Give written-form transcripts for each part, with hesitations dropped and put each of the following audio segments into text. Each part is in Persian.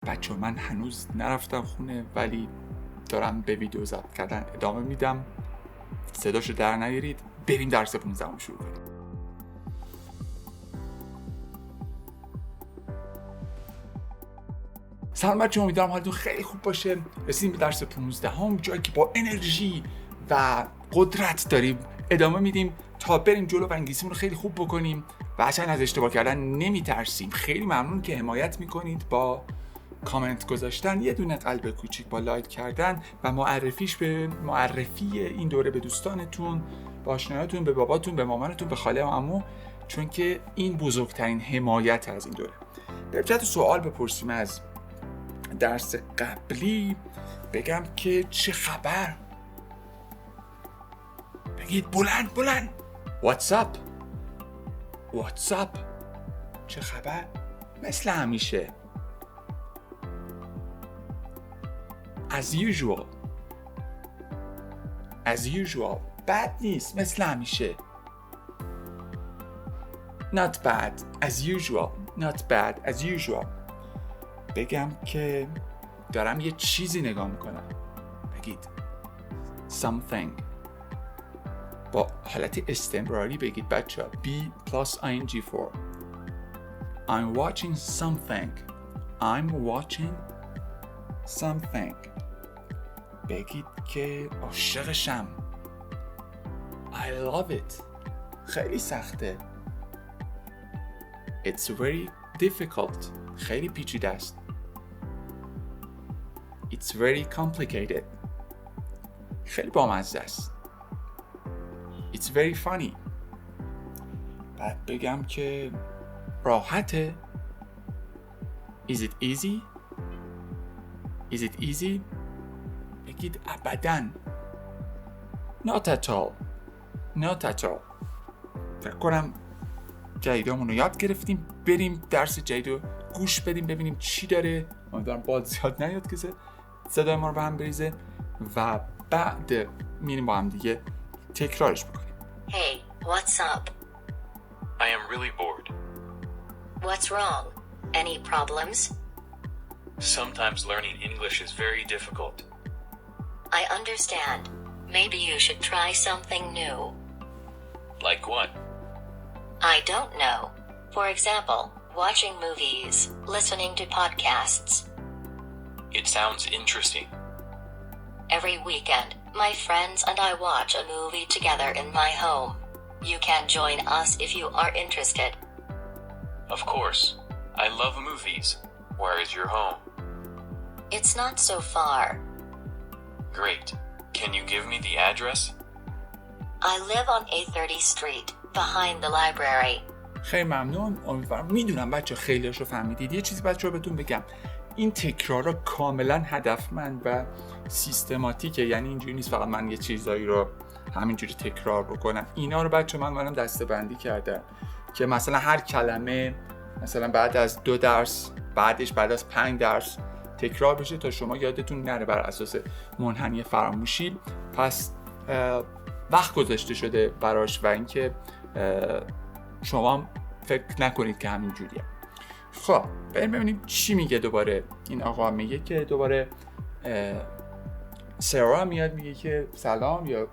بچه من هنوز نرفتم خونه ولی دارم به ویدیو ضبط کردن ادامه میدم. صداشو در نیارید. بریم درس 15 شروع کنیم. سلام بچه، امیدوارم حالتون خیلی خوب باشه. رسیدیم به درس 15 جایی که با انرژی و قدرت داریم ادامه میدیم تا بریم جلو و انگلیسیمون رو خیلی خوب بکنیم و اصلا از اشتباه کردن نمیترسیم. خیلی ممنون که حمایت میکنید با کامنت گذاشتن، یه دونه قلب کوچیک با لایک کردن و معرفی این دوره به دوستانتون، به آشنایاتون، به باباتون، به مامانتون، به خاله و عمو، چون که این بزرگترین حمایت از این دوره. به جهت سوال بپرسیم از درس قبلی، بگم که چه خبر؟ بگید بلند واتساپ. چه خبر؟ مثل همیشه as usual. بد نیست، مثل همیشه. not bad as usual. بگم که دارم یه چیزی نگاه میکنم. بگید something. با حالت استمراری بگید بچه ها. be plus ing for. I'm watching something. بگید که عاشقشم. I love it. خیلی سخته. It's very difficult. خیلی پیچیده است. It's very complicated. خیلی بامزه است. It's very funny. بعد بگم که راحته. Is it easy? بگید ابداً. Not at all. فکر کنم جدیدامون رو یاد گرفتیم. بریم درس جدید رو گوش بدیم ببینیم چی داره. امیدوارم باد زیاد نیاد که صدای ما رو به هم بریزه و بعد میریم با هم دیگه تکرارش بکنیم. Hey, what's up? I am really bored. What's wrong? Any problems? Sometimes learning English is very difficult. I understand. Maybe you should try something new. Like what? I don't know. For example, watching movies, listening to podcasts. It sounds interesting. Every weekend, my friends and I watch a movie together in my home. You can join us if you are interested. Of course. I love movies. Where is your home? It's not so far. Great. Can you give me the address? I live on 830 Street, behind the library. خیلی ممنون. امیدوارم میدونم بچه خیلیاشو فهمیدید. یه چیزی بچه ها بهتون بگم. این تکرارا کاملا هدفمند و سیستماتیکه. یعنی اینجوری نیست فقط من یه چیزایی رو همینجوری تکرار بکنم. اینا رو بچه من دسته‌بندی کردم که مثلا هر کلمه مثلا بعد از 2 درس، بعد از 5 درس تکرار بشه تا شما یادتون نره بر اساس منحنی فراموشی. پس وقت گذاشته شده براش و اینکه شما فکر نکنید که همین جوریه. خب بریم ببینیم چی میگه. دوباره این آقا میگه که دوباره سارا میاد میگه که سلام یا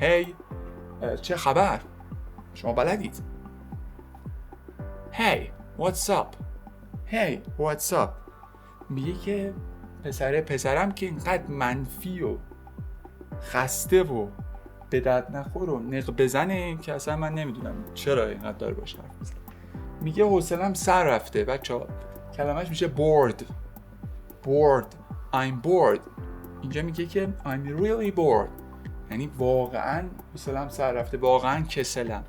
هی چه خبر؟ شما بلدید. هی what's up. میگه که پسرم که اینقدر منفی و خسته و به درد نخور و نق بزنه که اصلا من نمیدونم چرا اینقدر داره باشه حرف میزنه. میگه حوصله‌ام سر رفته. بچه‌ها کلمه‌اش میشه bored. I'm bored. اینجا میگه که I'm really bored. یعنی واقعا حوصله‌ام سر رفته، واقعا کسلم.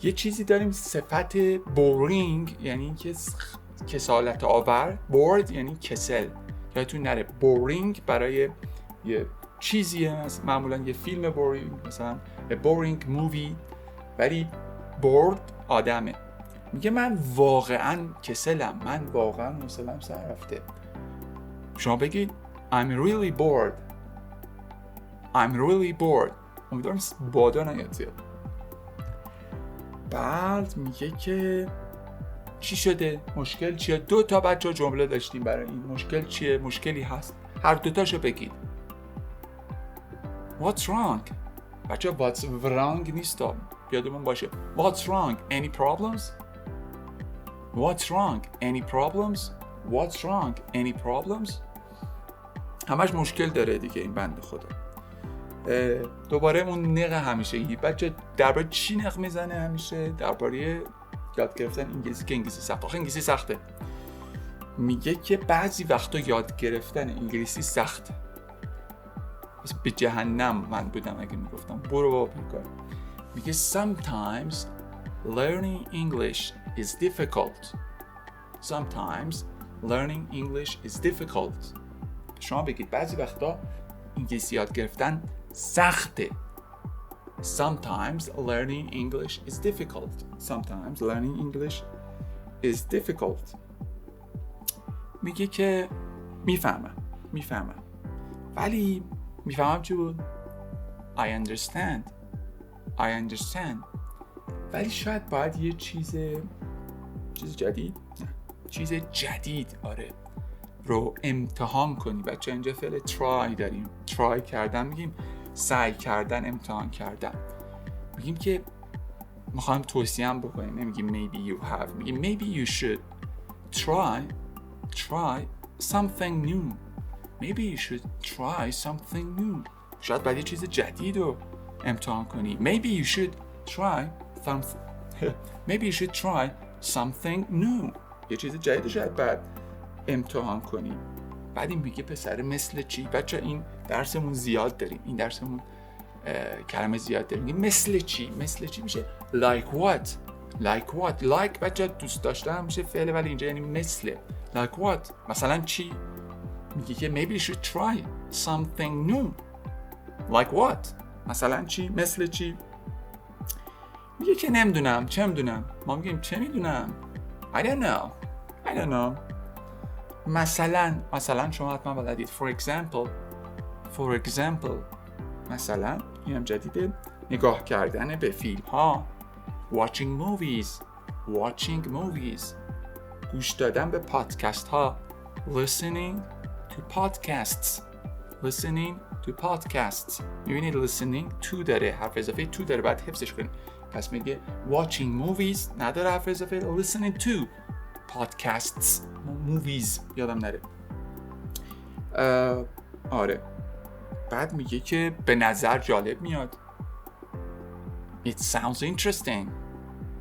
یه چیزی داریم صفت boring، یعنی اینکه کسالت آور. bored یعنی کسل. یادتون نره boring برای یه چیزیه، معمولا یه فیلم boring، مثلا a boring movie، ولی bored آدمه. میگه من واقعا کسلم، من واقعا حوصله‌ام سر رفته. شما بگید I'm really bored. امیدوارم بادا نیاد زیاد. بعد میگه که چی شده؟ مشکل چیه؟ 2 تا بچه جمله داشتیم برای این. مشکل چیه؟ مشکلی هست؟ هر 2 تاشو بگید. What's wrong؟ بچه what's wrong نیست، یادمون باشه. What's wrong? Any problems? What's wrong? Any problems? What's wrong? Any problems? همش مشکل داره دیگه این بنده خدا. دوباره اون نق همیشگی. بچه درباره چی نق میزنه همیشه؟ درباره یاد گرفتن انگلیسی که انگلیسی سخته. آخه انگلیسی سخته. میگه که بعضی وقتا یاد گرفتن انگلیسی سخته. مثلا به جهنم من بودم اگه میگفتم برو بابا بکن. میگه sometimes learning English is difficult. Sometimes learning English is difficult. شما بگید بعضی وقتا انگلیسی یاد گرفتن سخته. Sometimes learning English is difficult. Sometimes learning English is difficult. میگه که میفهمم ولی میفهمم چی بود؟ I understand ولی شاید باید یه چیز جدید؟ نه، چیز جدید رو امتحان کنی. بچه اینجا فعل try داریم. try کردن میگیم سعی کردن، امتحان کردن. میگیم که میخوایم توصیه هم بکنیم، نمیگیم maybe you have، میگیم maybe you should try something new. Maybe you should try something new. شاید باید یه چیز جدید رو امتحان کنی. Maybe you should try something new. یه چیز جدید شاید باید امتحان کنی. بعد این میگه پسر مثل چی؟ بچه این درسمون زیاد داریم. این درسمون کلمه زیاد داریم. میگه مثل چی میشه like what. like بچه دوست داشتن میشه فعل، ولی اینجا یعنی مثل. like what مثلا چی؟ میگه که maybe you should try something new. like what مثلا چی؟ مثل چی؟ میگه که نمیدونم، چه میدونم. ما میگیم چه میدونم. I don't know. مثلا شما حتما بلدید. for example مثلا اینم جدیده، نگاه کردن به فیلم ها. watching movies گوش دادن به پادکست ها. listening to podcasts میبینید listening to داره، حرف اضافه to داره، بعد حفظش کنید. پس میگه watching movies نداره حرف اضافه، listening to podcasts movies یادم نره. آره. بعد میگه که به نظر جالب میاد. It sounds interesting.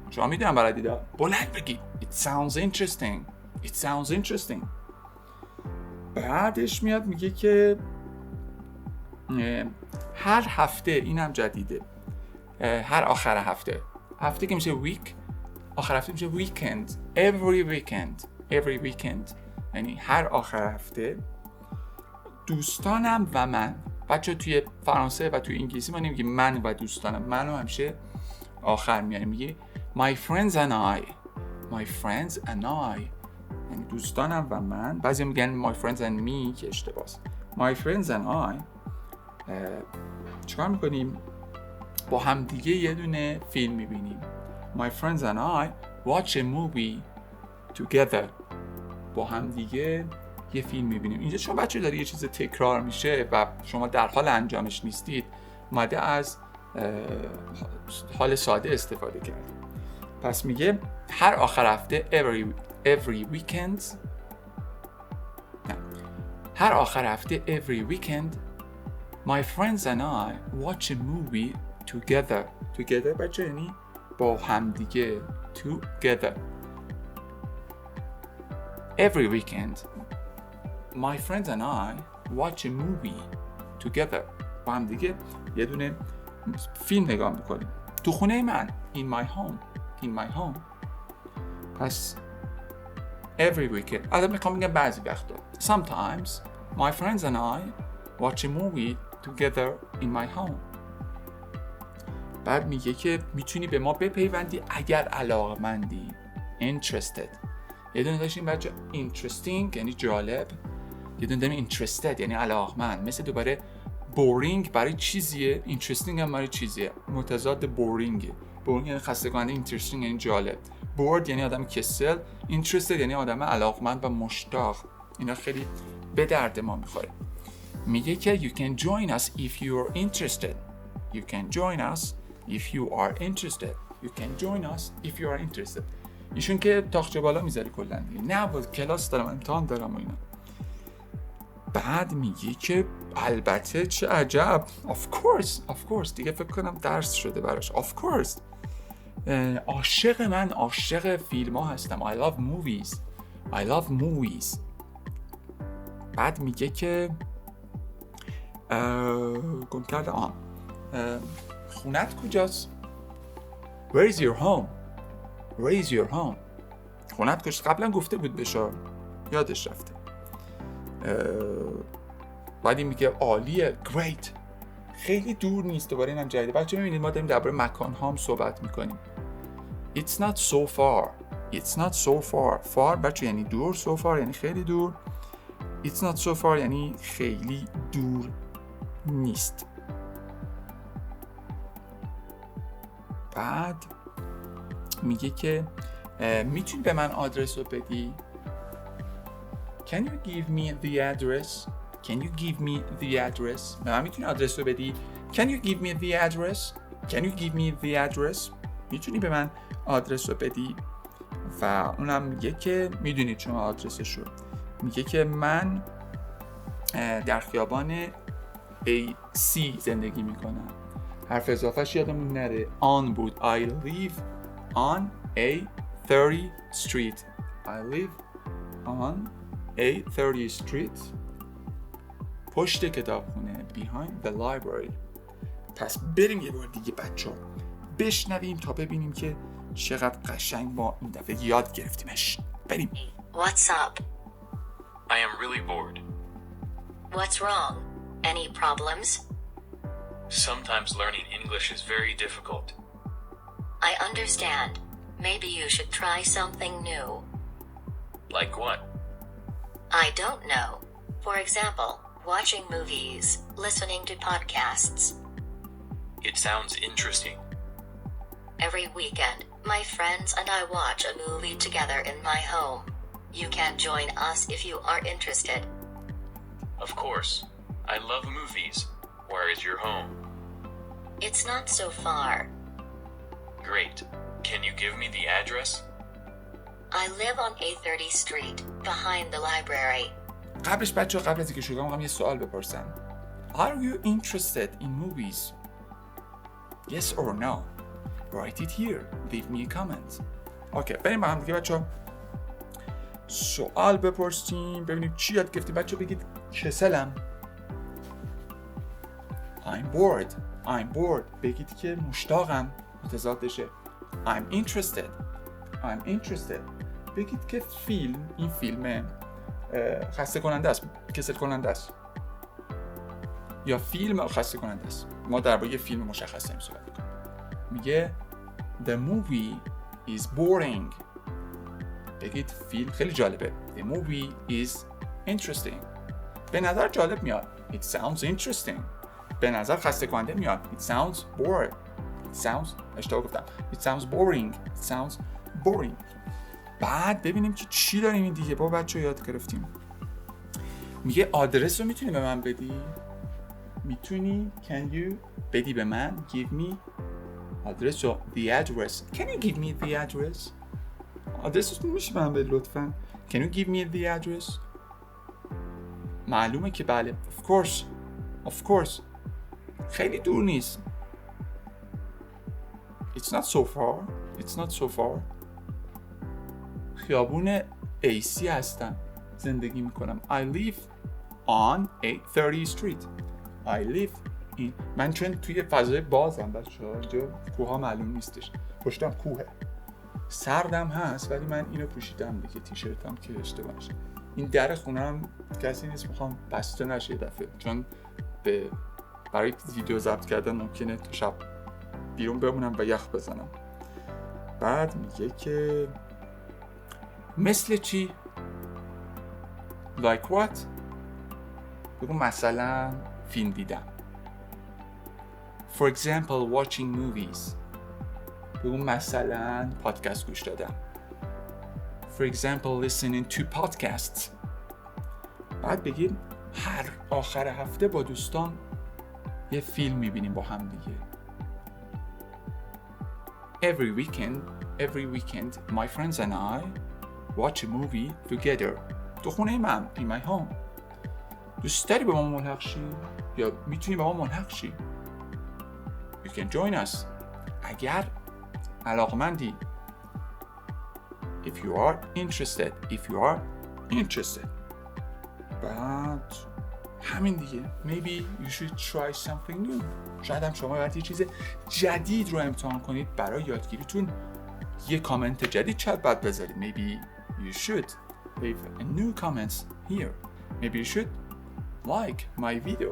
شما میدونم بلدید بلند بگید It sounds interesting. بعدش میاد میگه که هر هفته، اینم جدیده، هر آخر هفته که میشه week، آخر هفته میشه weekend. every weekend یعنی هر آخر هفته دوستانم و من. بچه توی فرانسه و توی انگلیسی ما نمیگیم من و دوستانم، منو همیشه آخر میاریم. میگه my friends and I یعنی دوستانم و من. بعضی میگن my friends and me که اشتباهه. my friends and I چیکار میکنیم؟ با هم دیگه یه دونه فیلم میبینیم. my friends and I watch a movie together. با هم دیگه یه فیلم میبینیم. اینجا چون بچه داره یه چیز تکرار میشه و شما در حال انجامش نیستید، اومده از حال ساده استفاده کردیم. پس میگه هر آخر هفته هر آخر هفته every weekend my friends and I watch a movie together بچه یعنی با هم دیگه. together every weekend my friends and I watch a movie together. با هم دیگه یه دونه فیلم نگاه میکنیم تو خونه من. in my home. پس every weekend. الان میخوام بگم بعضی وقتا. sometimes my friends and I watch a movie together in my home. بعد میگه که میتونی به ما بپیوندی اگر علاقه‌مندی. interested. یه دونه داشتیم بچه interesting یعنی جالب، یه دونه داریم interested یعنی علاقمند. مثل دوباره boring برای چیزیه، interesting هم برای چیزیه. متضاد boring. boring یعنی خسته کننده، interesting یعنی جالب، bored یعنی آدم کسل، interested یعنی آدم علاقمند و مشتاق. اینا خیلی به درد ما میخوره. میگه که you can join us if you are interested. You can join us if you are interested. You can join us if you are interested. ایشون که تاخچه بالا میذاری کلا دیگه، نه بود کلاس دارم امتحان دارم و اینا. بعد میگه که البته چه عجب، of course دیگه فکر کنم درس شده براش. of course عاشق فیلم ها هستم. I love movies. بعد میگه که گم کرده خونت کجاست؟ Where is your home? خونت کجاست؟ قبلا گفته بود بشه، یادش رفته. بعدی میگه عالیه، great، خیلی دور نیست. دوباره اینم جدیده. بچه میبینید ما داریم درباره مکان ها هم صحبت میکنیم. It's not so far بچه یعنی دور، so far یعنی خیلی دور، It's not so far یعنی خیلی دور نیست. بعد میگه که میتونی به من آدرس رو بدی؟ Can you give me the address? به من میتونی آدرس رو بدی؟ Can you give me the address? میتونی به من آدرس رو بدی؟ و اونم میگه که میدونید شما آدرسش رو. میگه که من در خیابان AC زندگی میکنم. حرف اضافهش یادمون نره on بود. I live on A30 street. پشت کتابخونه. behind the library. پس بریم یه بار دیگه بچه‌ها بشنویم تا ببینیم که چقدر قشنگ ما این دفعه یاد گرفتیمش. بریم. What's up? I am really bored. What's wrong? Any problems? Sometimes learning English is very difficult. I understand. Maybe you should try something new. Like what? I don't know. For example, watching movies, listening to podcasts. It sounds interesting. Every weekend, my friends and I watch a movie together in my home. You can join us if you are interested. Of course. I love movies. Where is your home? It's not so far. Great. Can you give me the address? I live on A30 Street, behind the library. قبلش بچه‌ها قبل از اینکه شروع کنم یه سوال بپرسم. Are you interested in movies? Yes or no? Write it here. Leave me a comment. اوکی بریم با هم دیگه بچه‌ها سوال بپرسیم ببینیم چی یاد گرفتیم. بچه‌ها بگید کسلم. I'm bored. بگید که مشتاقم، متضادشه. I'm interested. بگید که این فیلم خسته کننده است، کسل کننده است، یا فیلم خسته کننده است. ما درباره یه فیلم مشخص داریم صحبت می‌کنیم. میگه The movie is boring. بگید فیلم خیلی جالبه. The movie is interesting. به نظر جالب میاد. It sounds interesting. به نظر خسته کننده میاد. It sounds bored. اشتباه گفتم. It sounds boring. بعد ببینیم که چی داریم این دیگه با بچه‌ها یاد گرفتیم. میگه آدرس رو میتونی به من بدی؟ میتونی can you بدی به من give me آدرس رو the address. Can you give me the address؟ آدرس رو میشه به من بدی لطفاً؟ Can you give me the address؟ معلومه که بله. Of course. خیلی دور نیست. It's not so far. خیابون AC هستم. زندگی میکنم. I live on A30 street. من چون توی فضای بازم بچه‌ها، اینجا کوها معلوم نیستش. پشتم کوهه. سردم هست ولی من اینو پوشیدم دیگه، تیشرتم که اشتباه نشه. این در خونم کسی نیست میخوام بسته نشه دفعه، چون برای ویدیو ضبط کردن ممکنه تا شب بیرون بمونم و یخ بزنم. بعد میگه که مثل چی؟ Like what؟ بگو مثلا فیلم دیدم. For example, watching movies. بگو مثلا پادکست گوش دادم. For example, listening to podcasts. بعد بگیم هر آخر هفته با دوستان یه فیلم میبینیم با هم دیگه. Every weekend, my friends and I watch a movie together. تو خونه من, in my home. دوست داری با ما ملحق شی؟ یا میتونی با ما ملحق شی؟ You can join us. اگر علاقمندی. If you are interested. بعد همین دیگه. Maybe you should try something new. شاید هم شما باید یه چیز جدید رو امتحان کنید برای یادگیریتون. یه کامنت جدید شاید باید بذارید. Maybe you should leave a new comments here. Maybe you should like my video.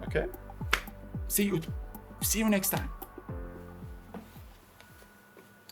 Okay? See you next time.